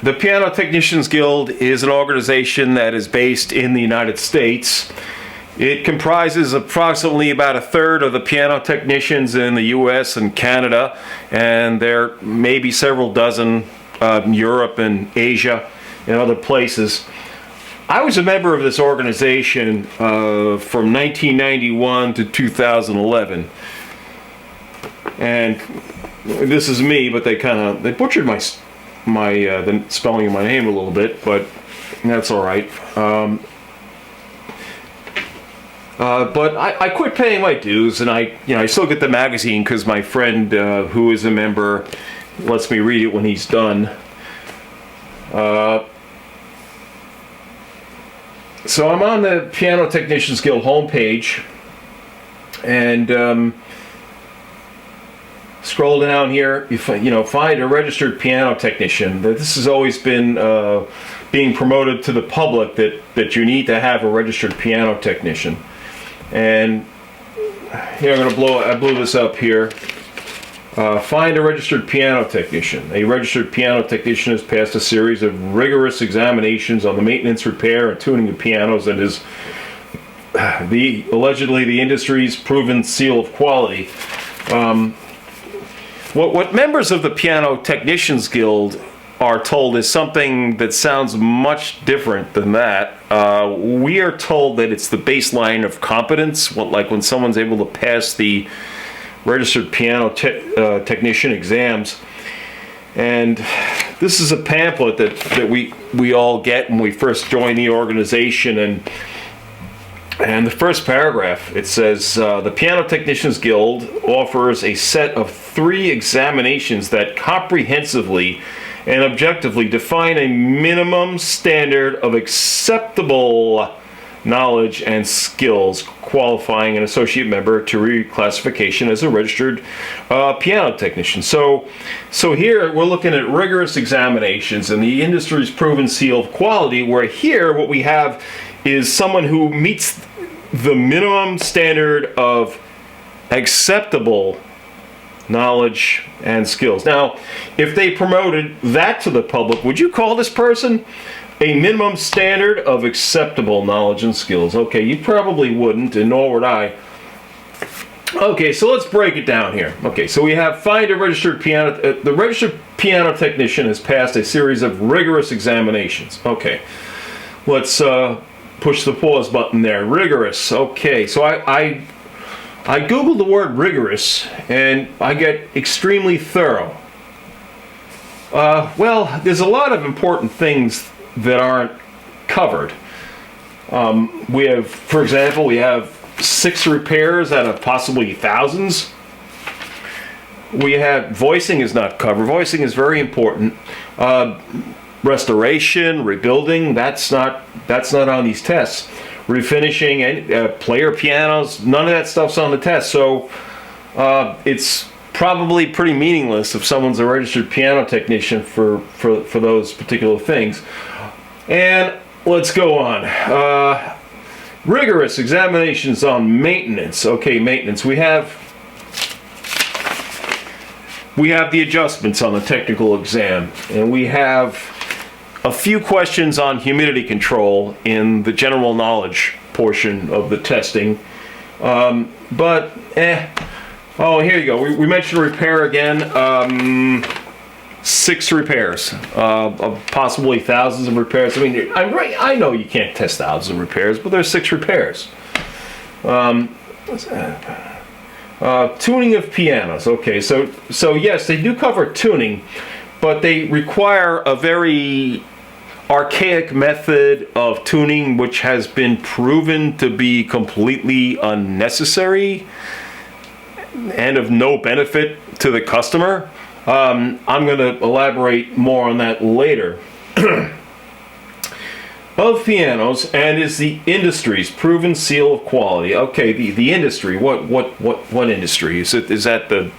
The Piano Technicians Guild is an organization that is based in the United States. It comprises approximately about a third of the piano technicians in the US and Canada, and there may be several dozen in Europe and Asia and other places. I was a member of this organization from 1991 to 2011. And this is me, but they butchered the spelling of my name a little bit, but that's all right. But I quit paying my dues, and I still get the magazine because my friend who is a member lets me read it when he's done. So I'm on the Piano Technicians Guild homepage, and scroll down here. You find a registered piano technician. This has always been being promoted to the public that you need to have a registered piano technician. And here I blew this up here. Find a registered piano technician. A registered piano technician has passed a series of rigorous examinations on the maintenance, repair, and tuning of pianos, and is allegedly the industry's proven seal of quality. What members of the Piano Technicians Guild are told is something that sounds much different than that. We are told that it's the baseline of competence, like when someone's able to pass the registered piano technician exams. And this is a pamphlet that we all get when we first join the organization, and the first paragraph, it says, the Piano Technicians Guild offers a set of 3 examinations that comprehensively and objectively define a minimum standard of acceptable knowledge and skills, qualifying an associate member to reclassification as a registered piano technician. So here we're looking at rigorous examinations and the industry's proven seal of quality, where here what we have is someone who meets the minimum standard of acceptable knowledge and skills. Now, if they promoted that to the public, would you call this person a minimum standard of acceptable knowledge and skills? Okay, you probably wouldn't, and nor would I. Okay, so let's break it down here. Okay, so we have find a registered piano. The registered piano technician has passed a series of rigorous examinations. Okay, let's push the pause button there. Rigorous. Okay, so I googled the word rigorous, and I get extremely thorough. Well, there's a lot of important things that aren't covered. We have, for example, we have 6 repairs out of possibly thousands. We have voicing is not covered. Voicing is very important. Restoration, rebuilding, that's not on these tests. Refinishing and player pianos, none of that stuff's on the test. So it's probably pretty meaningless if someone's a registered piano technician for those particular things. And let's go on. Rigorous examinations on maintenance. Okay, maintenance. We have the adjustments on the technical exam, and we have a few questions on humidity control in the general knowledge portion of the testing. Oh, here you go. We mentioned repair again. 6 repairs, possibly thousands of repairs. I mean, I know you can't test thousands of repairs, but there's 6 repairs. Tuning of pianos. Okay, so yes, they do cover tuning, but they require a very archaic method of tuning, which has been proven to be completely unnecessary and of no benefit to the customer. I'm going to elaborate more on that later. Of pianos, and is the industry's proven seal of quality. Okay, the industry. What industry is it? Is that the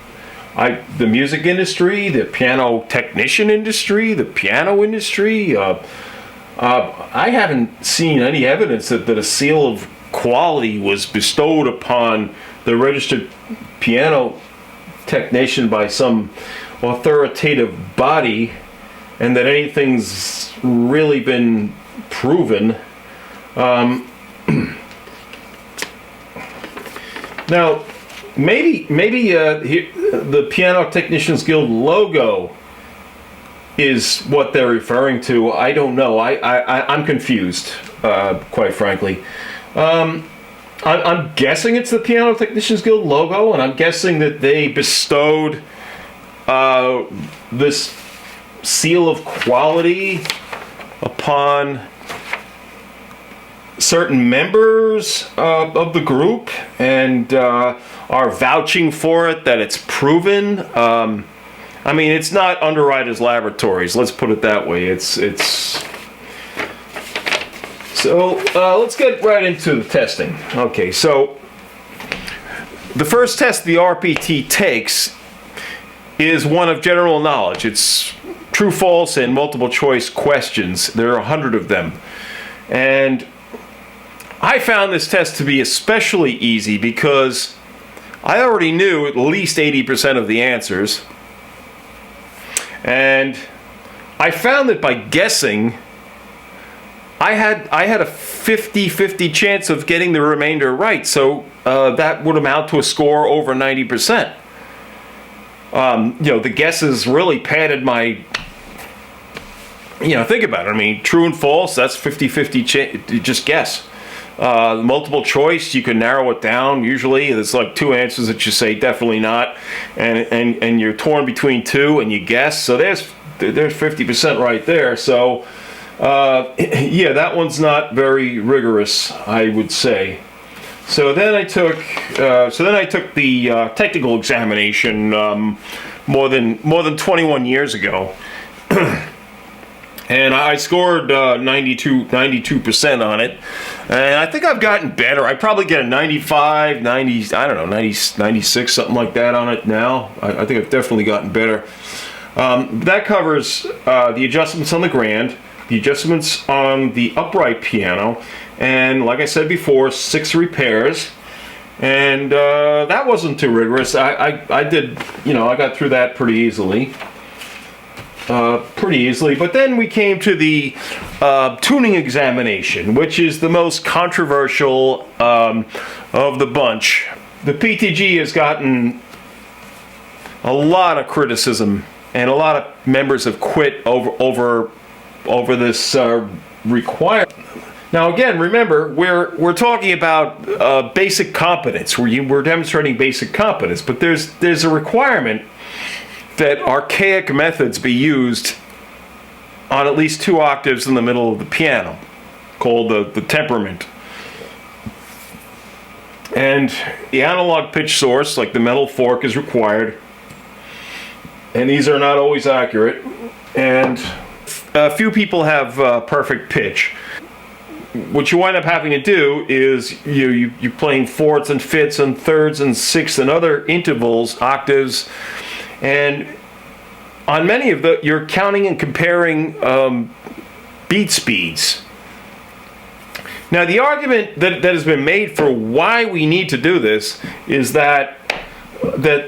music industry, the piano technician industry, the piano industry? I haven't seen any evidence that a seal of quality was bestowed upon the registered piano technician by some authoritative body and that anything's really been proven. Now, maybe the Piano Technicians Guild logo is what they're referring to. I don't know. I'm confused, quite frankly. I'm guessing it's the Piano Technicians Guild logo, and I'm guessing that they bestowed this seal of quality upon certain members of the group, and are vouching for it, that it's proven. I mean, it's not Underwriters Laboratories, let's put it that way. So let's get right into the testing. Okay, so the first test the RPT takes is one of general knowledge. It's true, false, and multiple choice questions. There are 100 of them. And I found this test to be especially easy because I already knew at least 80% of the answers. And I found that by guessing, I had a 50-50 chance of getting the remainder right. So that would amount to a score over 90%. The guesses really padded my... think about it. I mean, true and false, that's 50-50 just guess. Multiple choice, you can narrow it down. Usually there's like two answers that you say definitely not, and you're torn between two and you guess. So there's 50% right there. So yeah, that one's not very rigorous, I would say. So then I took the technical examination more than 21 years ago. And I scored 92% on it. And I think I've gotten better. I probably get a 95, 90, I don't know, 90, 96, something like that on it now. I think I've definitely gotten better. That covers the adjustments on the grand, the adjustments on the upright piano, and like I said before, 6 repairs. And that wasn't too rigorous. I did, I got through that pretty easily. But then we came to the tuning examination, which is the most controversial of the bunch. The PTG has gotten a lot of criticism, and a lot of members have quit over this requirement. Now again, remember, we're talking about basic competence. We're demonstrating basic competence, but there's a requirement that archaic methods be used on at least 2 octaves in the middle of the piano, called the temperament. And the analog pitch source, like the metal fork, is required. And these are not always accurate. And a few people have perfect pitch. What you wind up having to do is you're playing fourths and fifths and thirds and sixths and other intervals, octaves. And on many of you're counting and comparing beat speeds. Now, the argument that has been made for why we need to do this is that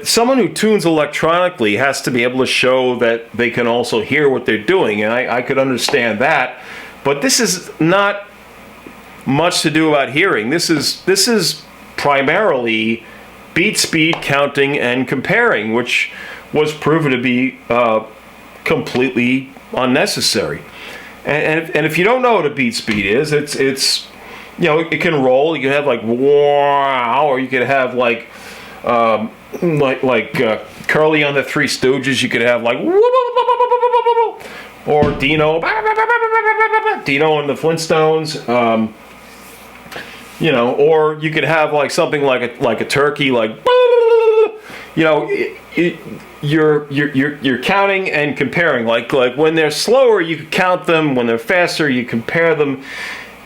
someone who tunes electronically has to be able to show that they can also hear what they're doing, and I could understand that. But this is not much to do about hearing. This is primarily beat speed counting and comparing, which was proven to be completely unnecessary. And if you don't know what a beat speed is, it's it can roll. You can have like wow, or you could have like Curly on the Three Stooges. You could have like or Dino and the Flintstones. Or you could have like something like a turkey, like you're counting and comparing. Like when they're slower, you can count them. When they're faster, you compare them.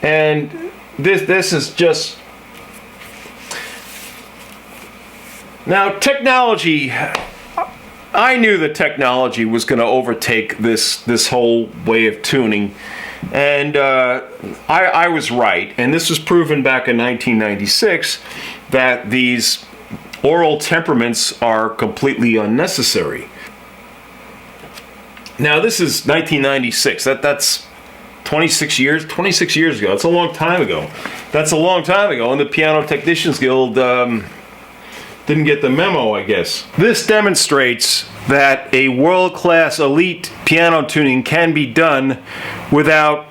And this is just now technology. I knew that technology was going to overtake this whole way of tuning. And I was right, and this was proven back in 1996 that these oral temperaments are completely unnecessary. Now this is 1996. That's 26 years ago. That's a long time ago. And the Piano Technicians Guild didn't get the memo, I guess. This demonstrates that a world-class elite piano tuning can be done without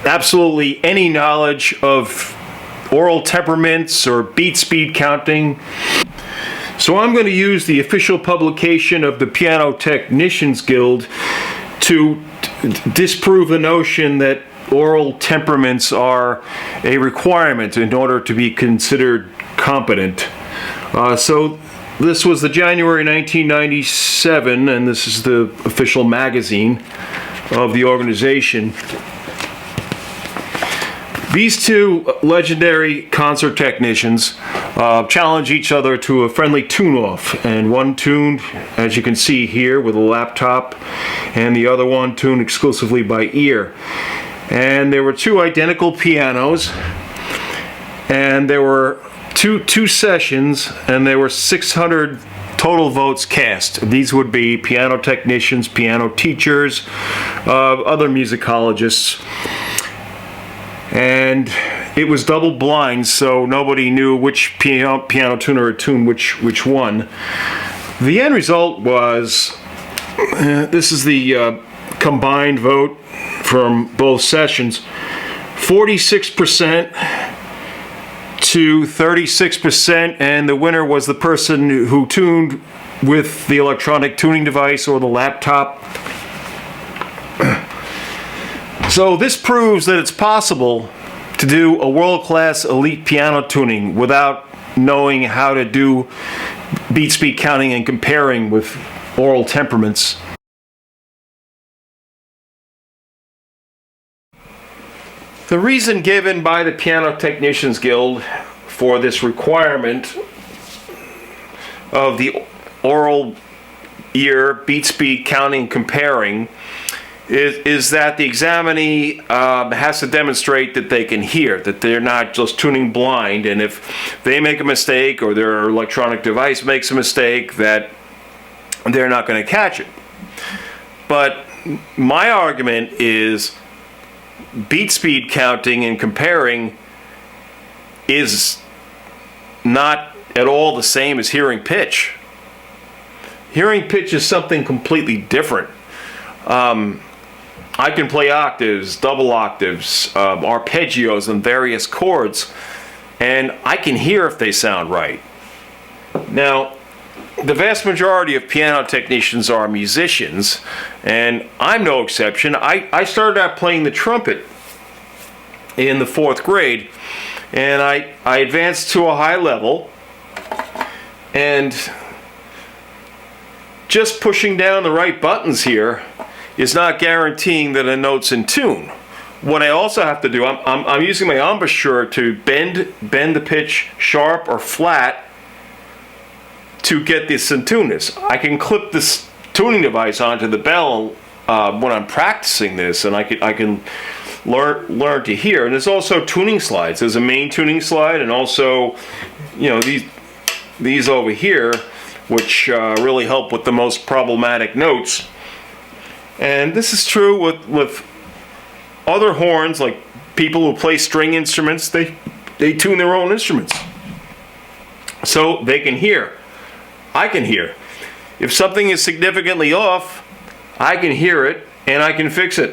absolutely any knowledge of aural temperaments or beat speed counting. So I'm going to use the official publication of the Piano Technicians Guild to disprove the notion that aural temperaments are a requirement in order to be considered competent. So this was the January 1997, and this is the official magazine of the organization. These two legendary concert technicians challenge each other to a friendly tune-off, and one tuned, as you can see here, with a laptop, and the other one tuned exclusively by ear. And there were two identical pianos, and there were two sessions, and there were 600 total votes cast. These would be piano technicians, piano teachers, other musicologists. And it was double blind, so nobody knew which piano tuner had tuned which one. The end result was, this is the combined vote from both sessions, 46% to 36%, and the winner was the person who tuned with the electronic tuning device or the laptop. So this proves that it's possible to do a world-class elite piano tuning without knowing how to do beat speed counting and comparing with aural temperaments. The reason given by the Piano Technicians Guild for this requirement of the aural ear beat speed counting comparing is that the examinee has to demonstrate that they can hear, that they're not just tuning blind, and if they make a mistake or their electronic device makes a mistake, that they're not going to catch it. But my argument is beat speed counting and comparing is not at all the same as hearing pitch. Hearing pitch is something completely different. I can play octaves, double octaves, arpeggios and various chords, and I can hear if they sound right. Now, the vast majority of piano technicians are musicians, and I'm no exception. I started out playing the trumpet in the 4th grade, and I advanced to a high level, and just pushing down the right buttons here is not guaranteeing that a note's in tune. What I also have to do, I'm using my embouchure to bend the pitch sharp or flat to get this in tuneness. I can clip this tuning device onto the bell when I'm practicing this, and I can learn to hear. And there's also tuning slides. There's a main tuning slide, and also, you know, these over here, which really help with the most problematic notes. And this is true with other horns, like people who play string instruments. They tune their own instruments, so they can hear. I can hear. If something is significantly off, I can hear it and I can fix it.